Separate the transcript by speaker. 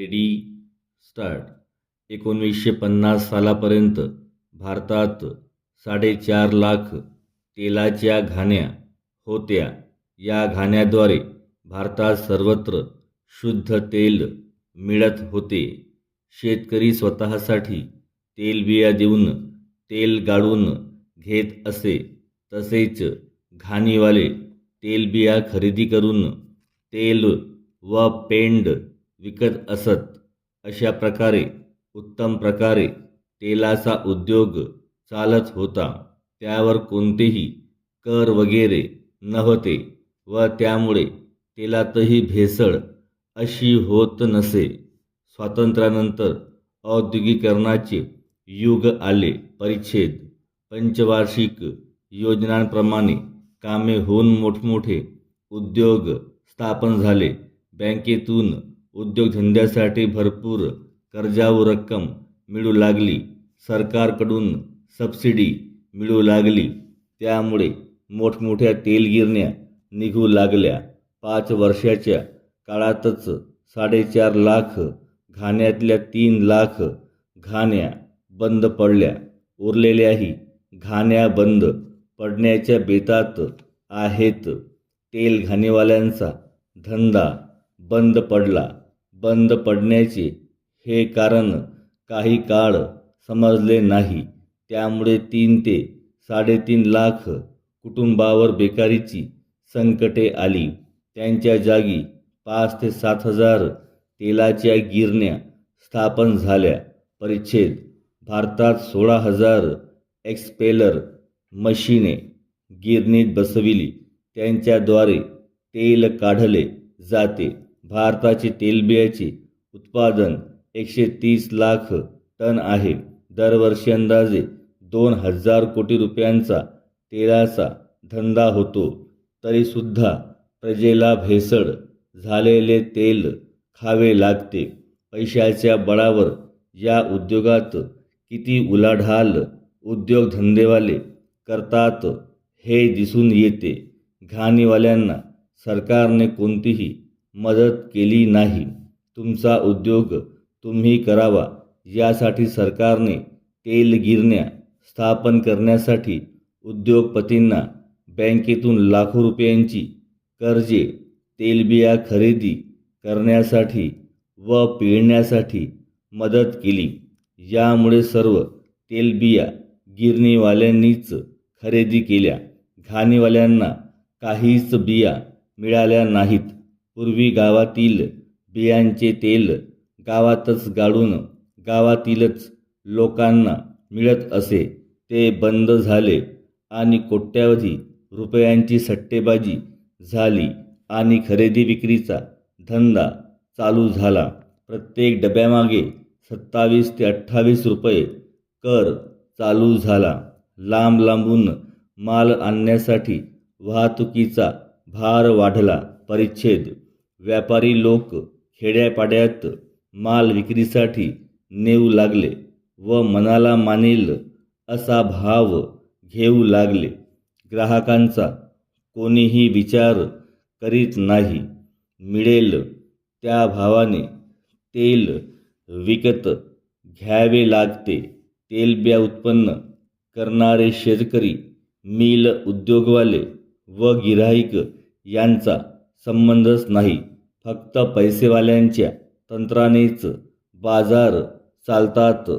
Speaker 1: Ready start. 1950 सालापर्यंत भारतात 4.5 लाख तेलाच्या घाण्या होत्या. या घाण्याद्वारे भारतात सर्वत्र शुद्ध तेल मिळत होते. शेतकरी स्वतःसाठी तेलबिया देऊन तेल गाळून घेत असे. तसेच घाणीवाले तेलबिया खरेदी करून तेल व पेंड विकत असत. अशा प्रकारे उत्तम प्रकारे तेलाचा उद्योग चालत होता. त्यावर कोणतेही कर वगैरे नव्हते व त्यामुळे तेलातही भेसळ अशी होत नसे. स्वातंत्र्यानंतर औद्योगिकीकरणाचे युग आले. परिच्छेद. पंचवार्षिक योजनांप्रमाणे कामे होऊन मोठमोठे उद्योग स्थापन झाले. बँकेतून उद्योगधंद्यासाठी भरपूर कर्जाऊ रक्कम मिळू लागली. सरकारकडून सबसिडी मिळू लागली. त्यामुळे मोठमोठ्या तेलगिरण्या निघू लागल्या. 5 वर्षाच्या काळातच 4.5 लाख घाण्यातल्या 3 लाख घाण्या बंद पडल्या. उरलेल्याही घाण्या बंद पडण्याच्या बेतात आहेत. तेल घाणीवाल्यांचा धंदा बंद पडला. बंद पडण्याचे हे कारण काही काळ समजले नाही. त्यामुळे 3 ते 3.5 लाख कुटुंबावर बेकारीची संकटे आली. त्यांच्या जागी 5 ते 7 हजार तेलाच्या गिरण्या स्थापन झाल्या. परिच्छेद. भारतात 16,000 एक्सपेलर मशिने गिरणीत बसविली. त्यांच्याद्वारे तेल काढले जाते. भारताचे तेलबियाचे उत्पादन 130 लाख टन आहे. दरवर्षी अंदाजे 2,000 कोटी रुपयांचा तेलाचा धंदा होतो. तरीसुद्धा प्रजेला भेसळ झालेले तेल खावे लागते. पैशाच्या बळावर या उद्योगात किती उलाढाल उद्योगधंदेवाले करतात हे दिसून येते. घाणीवाल्यांना सरकारने कोणतीही मदत केली नाही. तुमचा उद्योग तुम्ही करावा यासाठी सरकारने तेलगिरण्या स्थापन करण्यासाठी उद्योगपतींना बँकेतून लाखो रुपयांची कर्जे, तेलबिया खरेदी करण्यासाठी व पिळण्यासाठी मदत केली. यामुळे सर्व तेलबिया गिरणीवाल्यांनीच खरेदी केल्या. घाणीवाल्यांना काहीच बिया मिळाल्या नाहीत. पूर्वी गावातील बियांचे तेल गावातच गाळून गावातीलच लोकांना मिळत असे. ते बंद झाले आणि कोट्यावधी रुपयांची सट्टेबाजी झाली आणि खरेदी विक्रीचा धंदा चालू झाला. प्रत्येक डब्यामागे 27 ते 28 रुपये कर चालू झाला. लांब लांबून माल आणण्यासाठी वाहतुकीचा भार वाढला. परिच्छेद. व्यापारी लोक खेड्यापाड्यात माल विक्रीसाठी नेऊ लागले व मनाला मानेल असा भाव घेऊ लागले. ग्राहकांचा कोणीही विचार करीत नाही. मिळेल त्या भावाने तेल विकत घ्यावे लागते. तेलबिया उत्पन्न करणारे शेतकरी, मिल उद्योगवाले व गिऱ्हाईक यांचा संबंधच नाही. फक्त पैसेवाल्यांच्या तंत्रानेच बाजार चालतात.